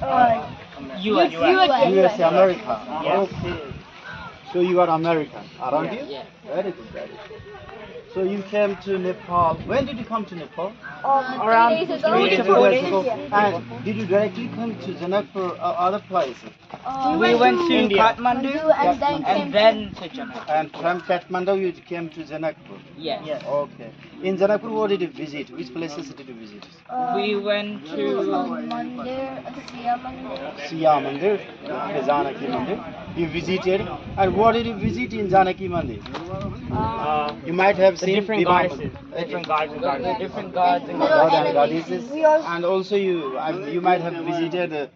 US. USA, America. Yes. Okay. So you are American, aren't you? Yeah. Very good, very good. So you came to Nepal. When did you come to Nepal? Around 3 to 4 days. And did you directly come to Janakpur or other places? We went to India. Kathmandu and then to Janakpur. And from Kathmandu you came to Janakpur. Yes. Okay. In Janakpur, what did you visit? Which places did you visit? We went to Siya Mandir, okay, Janaki Mandir. You visited. And what did you visit in Janaki Mandir? You might have The seen different Vivah- goddesses. Different gods and goddesses. different gods and God and goddesses. And also you might have visited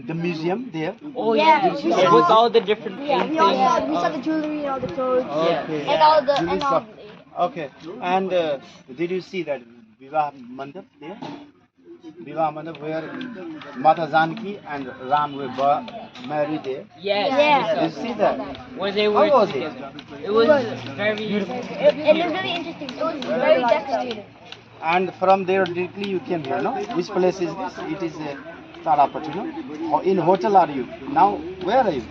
the museum there. Oh yeah, Did you see with all the different We paintings. saw the jewelry and all the clothes. Okay. And all the Jewelry shop. Okay. And did you see that Vivah Mandap there? Vivah Mandap where Mata Janki and Ram were married there. Yes. Did you see that? Where they How were was it? together. It was very Beautiful. It was really interesting. It was very devastating. And from there directly you came here, no? Which place is this? It is Tarapati, no? Or in hotel are you? Now, where are you?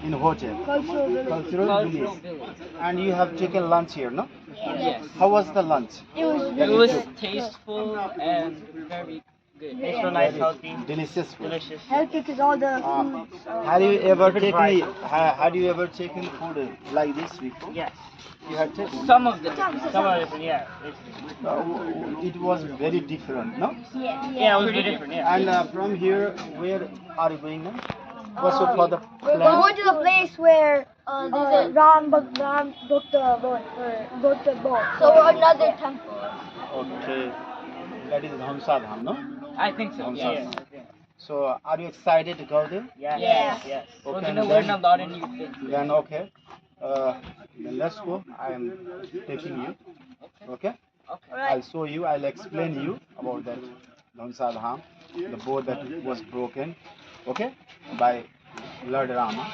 In hotel. Cultural village. Cultural cultural village. village. And you have taken lunch here, no? Yes. How was the lunch? It was It really was good. tasteful and very good. Extra nice, healthy, Delicious food. delicious. Healthy because all the Uh, foods. had you ever Different taken had you ever taken food like this before? Yes. You had taken. Some of them. Some are different, yeah. It was very different, no? Yeah, it was very different, yeah. And from here, where are you going now? What's your further We're plan? going to the place where Ram broke the boat. So another temple. Okay, that is Dhamsa Dham, no? I think so. Yeah. Yes. So, are you excited to go there? Yes. Yes. Yes. We're Okay, gonna and learn then- a lot of new things. Then okay, then let's go. I am taking you. Okay, Okay. I'll show you. I'll explain you about that Dhamsa Dham, the boat that was broken. Okay, by Lord Rama.